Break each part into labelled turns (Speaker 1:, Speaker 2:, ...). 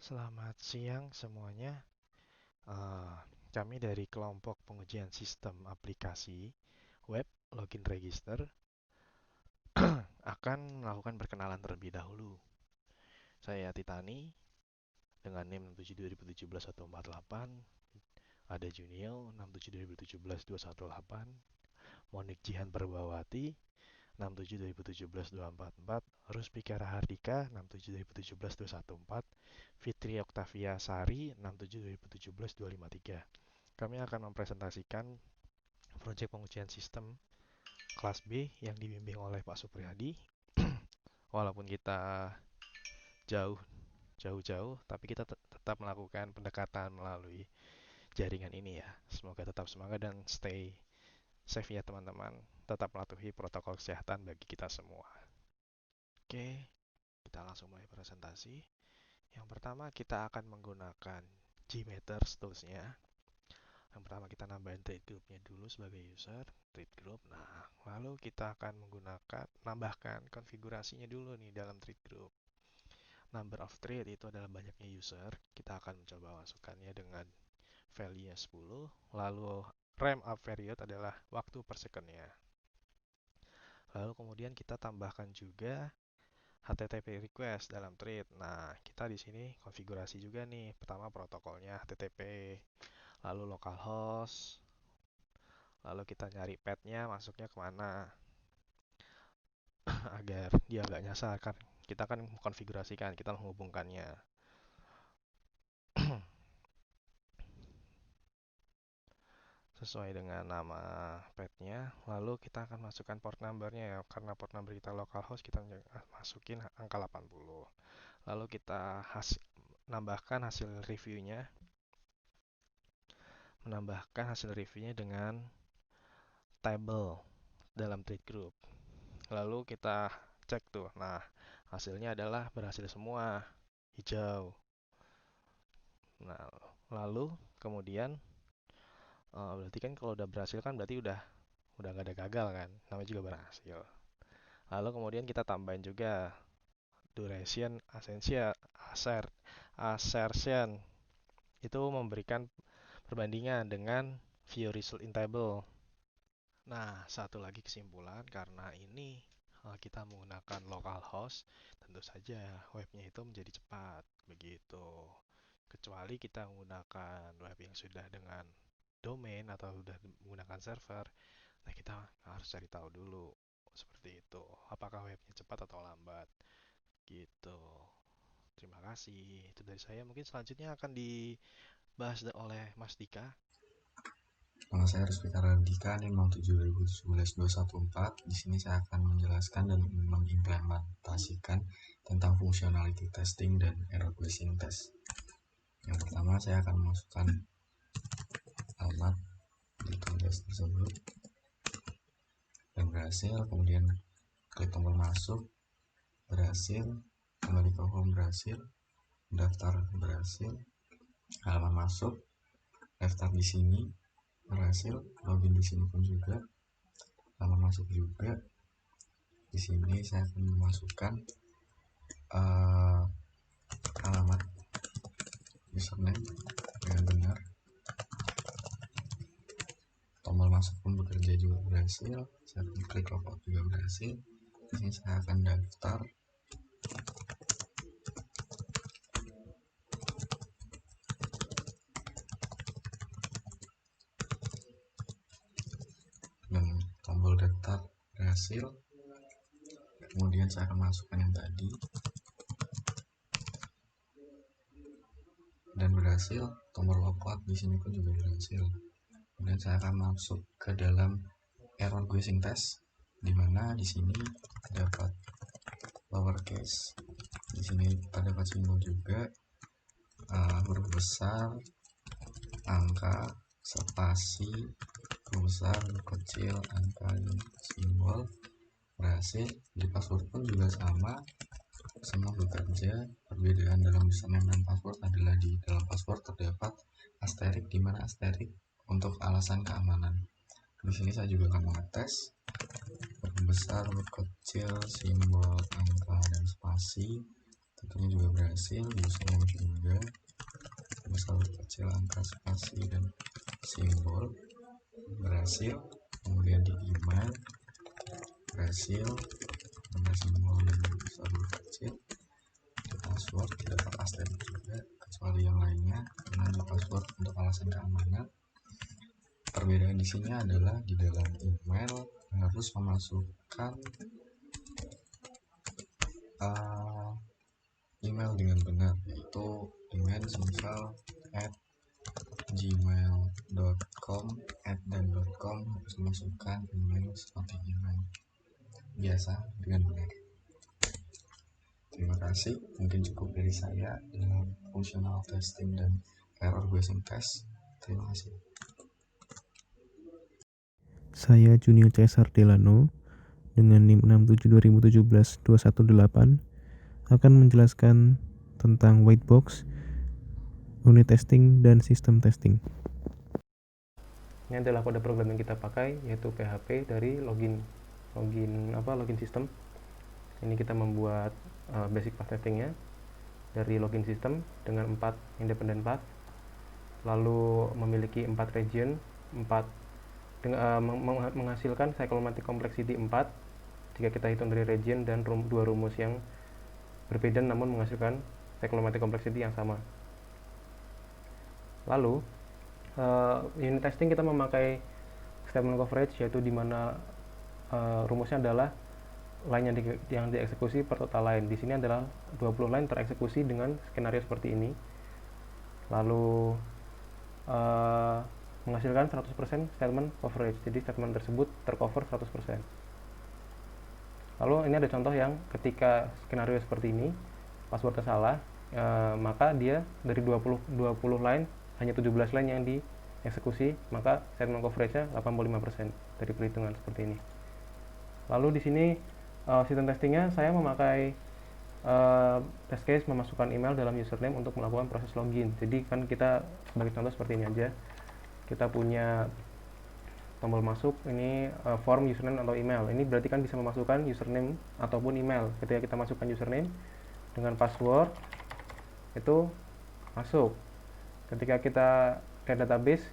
Speaker 1: Selamat siang semuanya. Eh, Kami dari kelompok pengujian sistem aplikasi web login register akan melakukan perkenalan terlebih dahulu. Saya Titani dengan NIM 672017-148, ada Junio 672017-218, Monik Jihan Perbawati 672017-244, Ruspika Rahardika 672017-214, Fitri Oktavia Sari 672017-253. Kami akan mempresentasikan proyek pengujian sistem kelas B yang dibimbing oleh Pak Supriyadi. Walaupun kita jauh jauh-jauh, tapi kita tetap melakukan pendekatan melalui jaringan ini ya. Semoga tetap semangat dan stay safe ya teman-teman. Tetap mematuhi protokol kesehatan bagi kita semua. Oke, kita langsung mulai presentasi. Yang pertama kita akan menggunakan Gmeter toolsnya. Yang pertama kita nambahin trade groupnya dulu sebagai user, trade group. Nah, lalu kita akan menggunakan nambahkan konfigurasinya dulu nih dalam trade group. Number of trade itu adalah banyaknya user. Kita akan mencoba masukkannya dengan value-nya 10. Lalu ramp up period adalah waktu per second-nya. Lalu kemudian kita tambahkan juga HTTP request dalam trade. Nah, kita di sini konfigurasi juga nih. Pertama protokolnya HTTP, lalu localhost, lalu kita nyari path-nya masuknya kemana agar dia nggak nyasar kan. Kita kan konfigurasikan, kita menghubungkannya. Sesuai dengan nama path-nya. Lalu kita akan masukkan port number-nya ya. Karena port number kita localhost, kita masukin angka 80. Lalu kita menambahkan hasil reviewnya dengan table dalam trade group. Lalu kita cek tuh. Nah, hasilnya adalah berhasil semua, hijau. Nah, lalu kemudian berarti kan kalau udah berhasil kan berarti udah nggak ada gagal kan, namanya juga berhasil. Lalu kemudian kita tambahin juga duration assertion itu memberikan perbandingan dengan view result in table. Nah, satu lagi kesimpulan karena ini kita menggunakan localhost, tentu saja webnya itu menjadi cepat begitu. Kecuali kita menggunakan web yang sudah dengan domain atau sudah menggunakan server, nah kita harus cari tahu dulu seperti itu. Apakah webnya cepat atau lambat gitu. Terima kasih. Itu dari saya. Mungkin selanjutnya akan dibahas oleh Mas Dika.
Speaker 2: Nama saya Ruspika Rahardika, NIM 672017-214. Di sini saya akan menjelaskan dan mengimplementasikan tentang functionality testing dan error guessing test. Yang pertama saya akan memasukkan alamat di tugas tersebut dan berhasil, kemudian klik tombol masuk, berhasil, kembali ke home berhasil, daftar berhasil, halaman masuk, daftar di sini berhasil, login di sini pun juga, halaman masuk juga. Di sini saya akan memasukkan alamat username dengan benar. Tombol masuk pun bekerja juga berhasil. Saya klik logout juga berhasil. Di sini saya akan daftar. Dan tombol daftar berhasil. Kemudian saya akan masukkan yang tadi. Dan berhasil. Tombol logout di sini pun juga berhasil. Kemudian saya akan masuk ke dalam error guessing test, di mana di sini dapat lowercase. Di sini kita dapat simbol juga, huruf besar, angka, spasi, huruf besar, huruf kecil, angka, simbol. Berhasil. Di password pun juga sama, semua bekerja. Perbedaan dalam username dan password adalah di dalam password terdapat asterik, di mana asterik untuk alasan keamanan. Di sini saya juga akan mengetes huruf besar, huruf kecil, simbol, angka, dan spasi tentunya juga berhasil. Username juga besar kecil, angka, spasi, dan simbol berhasil. Kemudian di email berhasil, nomor simbol dan besar kecil. Di password tidak terpasang juga kecuali yang lainnya, karena di password untuk alasan keamanan. Perbedaan di sini adalah di dalam email harus memasukkan email dengan benar, yaitu dengan semisal @gmail.com, @dan.com, harus memasukkan email seperti email biasa dengan benar. Terima kasih, mungkin cukup dari saya dalam functional testing dan error guessing test. Terima kasih.
Speaker 3: Saya Junior Cesar Delano dengan NIM 672017-218 akan menjelaskan tentang white box, unit testing, dan sistem testing. Ini adalah kode program yang kita pakai, yaitu PHP dari login system. Ini kita membuat basic path testingnya dari login system dengan 4 independent path, lalu memiliki 4 region, menghasilkan cyclomatic complexity 4 jika kita hitung dari region, dan 2 rumus yang berbeda namun menghasilkan cyclomatic complexity yang sama. Lalu unit testing kita memakai statement coverage, yaitu di mana rumusnya adalah line yang dieksekusi per total line. Di sini adalah 20 line tereksekusi dengan skenario seperti ini. Lalu menghasilkan 100% statement coverage. Jadi statement tersebut tercover 100%. Lalu ini ada contoh yang ketika skenario seperti ini, passwordnya salah, maka dia dari 20 line hanya 17 line yang dieksekusi, maka statement coverage-nya 85% dari perhitungan seperti ini. Lalu di sini sistem testingnya saya memakai test case memasukkan email dalam username untuk melakukan proses login. Jadi kan kita sebagai contoh seperti ini aja. Kita punya tombol masuk, ini form username atau email. Ini berarti kan bisa memasukkan username ataupun email. Ketika kita masukkan username dengan password, itu masuk. Ketika kita ke database,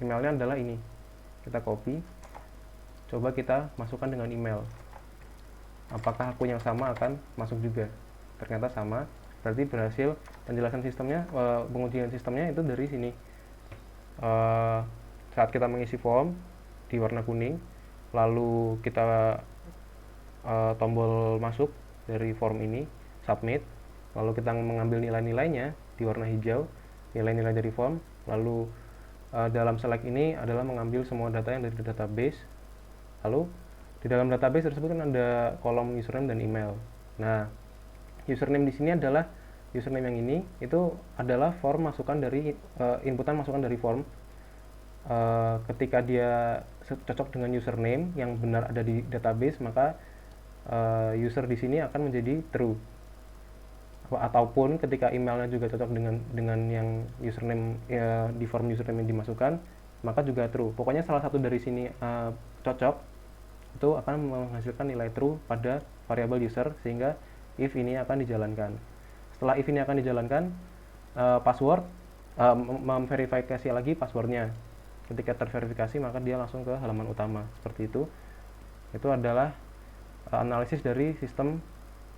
Speaker 3: emailnya adalah ini. Kita copy, coba kita masukkan dengan email. Apakah akun yang sama akan masuk juga? Ternyata sama, berarti berhasil. Penjelasan sistemnya, pengujian sistemnya itu dari sini. Saat kita mengisi form di warna kuning, lalu kita tombol masuk dari form ini, submit, lalu kita mengambil nilai-nilainya di warna hijau, nilai-nilai dari form, lalu dalam select ini adalah mengambil semua data yang dari database. Lalu di dalam database tersebut kan ada kolom username dan email. Nah, username di sini adalah username yang ini, itu adalah form masukan dari inputan masukan dari form. Ketika dia cocok dengan username yang benar ada di database, maka user di sini akan menjadi true. Ataupun ketika emailnya juga cocok dengan yang username di form username yang dimasukkan, maka juga true. Pokoknya salah satu dari sini cocok, itu akan menghasilkan nilai true pada variabel user, sehingga if ini akan dijalankan. Setelah if ini akan dijalankan, password memverifikasi lagi passwordnya. Ketika terverifikasi, maka dia langsung ke halaman utama. Seperti itu. Itu adalah analisis dari sistem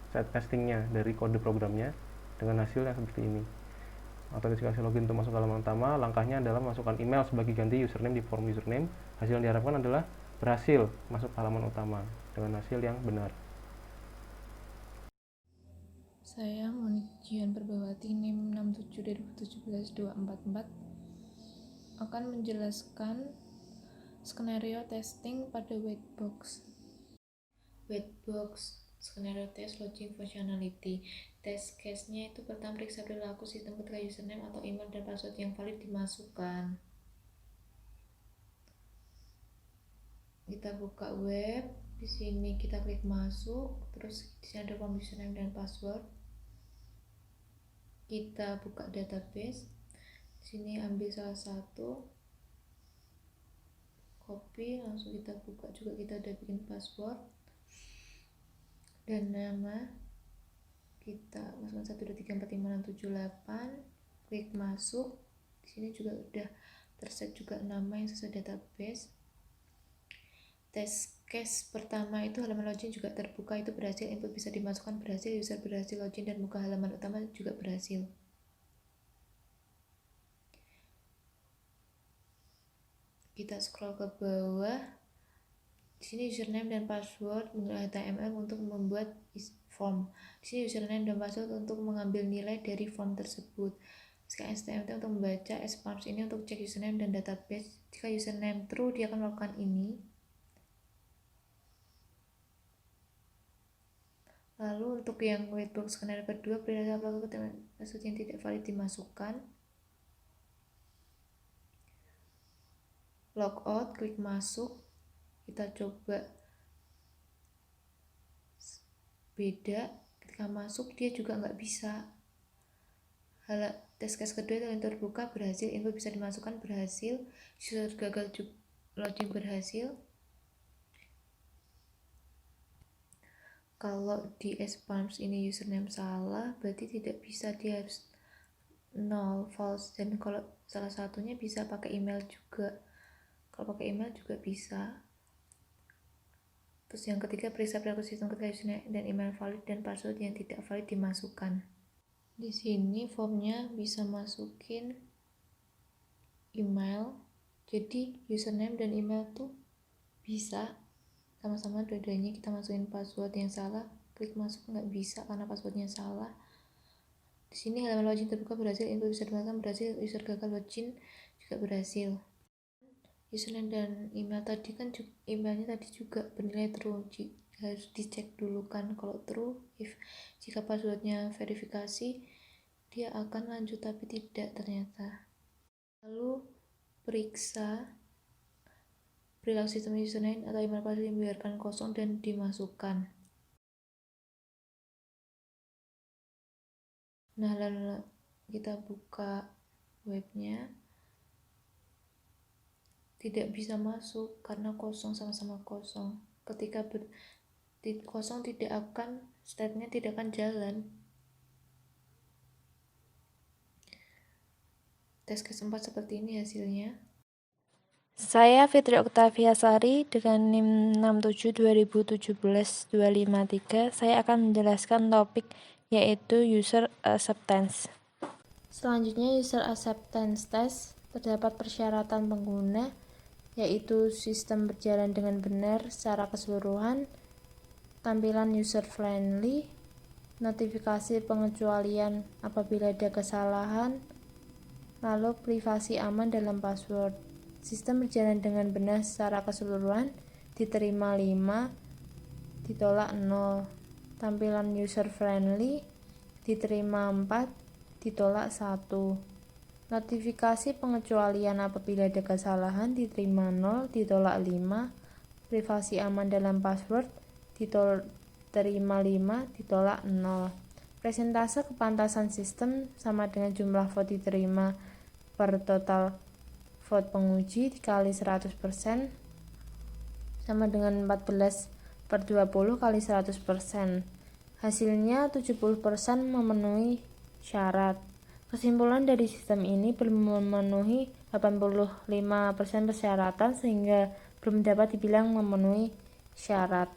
Speaker 3: set testingnya, dari kode programnya dengan hasil yang seperti ini. Autentikasi login untuk masuk ke halaman utama, langkahnya adalah masukkan email sebagai ganti username di form username. Hasil yang diharapkan adalah berhasil masuk ke halaman utama dengan hasil yang benar.
Speaker 4: Saya Monijian Perbawati NIM 67/2017-244 akan menjelaskan skenario testing pada whitebox. Whitebox skenario test logic functionality. Test case-nya itu pertama periksa perilaku sistem ketika username atau email dan password yang valid dimasukkan. Kita buka web, di sini kita klik masuk, terus di sini ada form username dan password. Kita buka database, di sini ambil salah satu, copy, langsung kita buka juga. Kita udah bikin password dan nama, kita masukkan 1 2 3 4 5 6 7 8, klik masuk. Di sini juga udah terset juga nama yang sesuai database. Test case pertama itu halaman login juga terbuka, itu berhasil, input bisa dimasukkan berhasil, user berhasil login, dan muka halaman utama juga berhasil. Kita scroll ke bawah. Di sini username dan password menggunakan HTML untuk membuat form. Di sini username dan password untuk mengambil nilai dari form tersebut. SKSTMT untuk membaca, SPARS ini untuk cek username dan database. Jika username true, dia akan melakukan ini. Lalu untuk yang whitebox skenario kedua, perintah pelaku password yang tidak valid dimasukkan. Logout, klik masuk. Kita coba beda, ketika masuk dia juga nggak bisa. Test case kedua itu yang terbuka berhasil, info bisa dimasukkan berhasil, user gagal login berhasil. Kalau di SPARS ini username salah, berarti tidak bisa, dia harus null, false. Dan kalau salah satunya bisa pakai email juga, kalau pakai email juga bisa. Terus yang ketiga, periksa perilaku sistem ketika username dan email valid dan password yang tidak valid dimasukkan. Di sini formnya bisa masukin email, jadi username dan email tuh bisa sama-sama dua-duanya. Kita masukin password yang salah, klik masuk nggak bisa karena passwordnya salah. Di sini halaman login terbuka berhasil, info bisa dimasukkan berhasil, user gagal login juga berhasil. Username dan email tadi kan emailnya tadi juga bernilai true, harus dicek dulu kan. Kalau true, jika passwordnya verifikasi, dia akan lanjut, tapi tidak ternyata. Lalu periksa perilaku sistem username atau email password yang dibiarkan kosong dan dimasukkan. Nah, lalu kita buka webnya, tidak bisa masuk karena kosong, sama-sama kosong. Ketika kosong tidak akan, statementnya tidak akan jalan. Tes keempat seperti ini hasilnya.
Speaker 5: Saya Fitri Oktavia Sari dengan NIM 672017-253. Saya akan menjelaskan topik yaitu user acceptance. Selanjutnya user acceptance test. Terdapat persyaratan pengguna yaitu sistem berjalan dengan benar secara keseluruhan, tampilan user friendly, notifikasi pengecualian apabila ada kesalahan, lalu privasi aman dalam password. Sistem berjalan dengan benar secara keseluruhan, diterima 5, ditolak 0. Tampilan user friendly, diterima 4, ditolak 1. Notifikasi pengecualian apabila ada kesalahan, diterima 0, ditolak 5. Privasi aman dalam password, diterima 5, ditolak 0. Persentase kepantasan sistem sama dengan jumlah vote diterima per total vote penguji dikali 100%, sama dengan 14/20 kali 100%. Hasilnya 70% memenuhi syarat. Kesimpulan dari sistem ini belum memenuhi 85% persyaratan, sehingga belum dapat dibilang memenuhi syarat.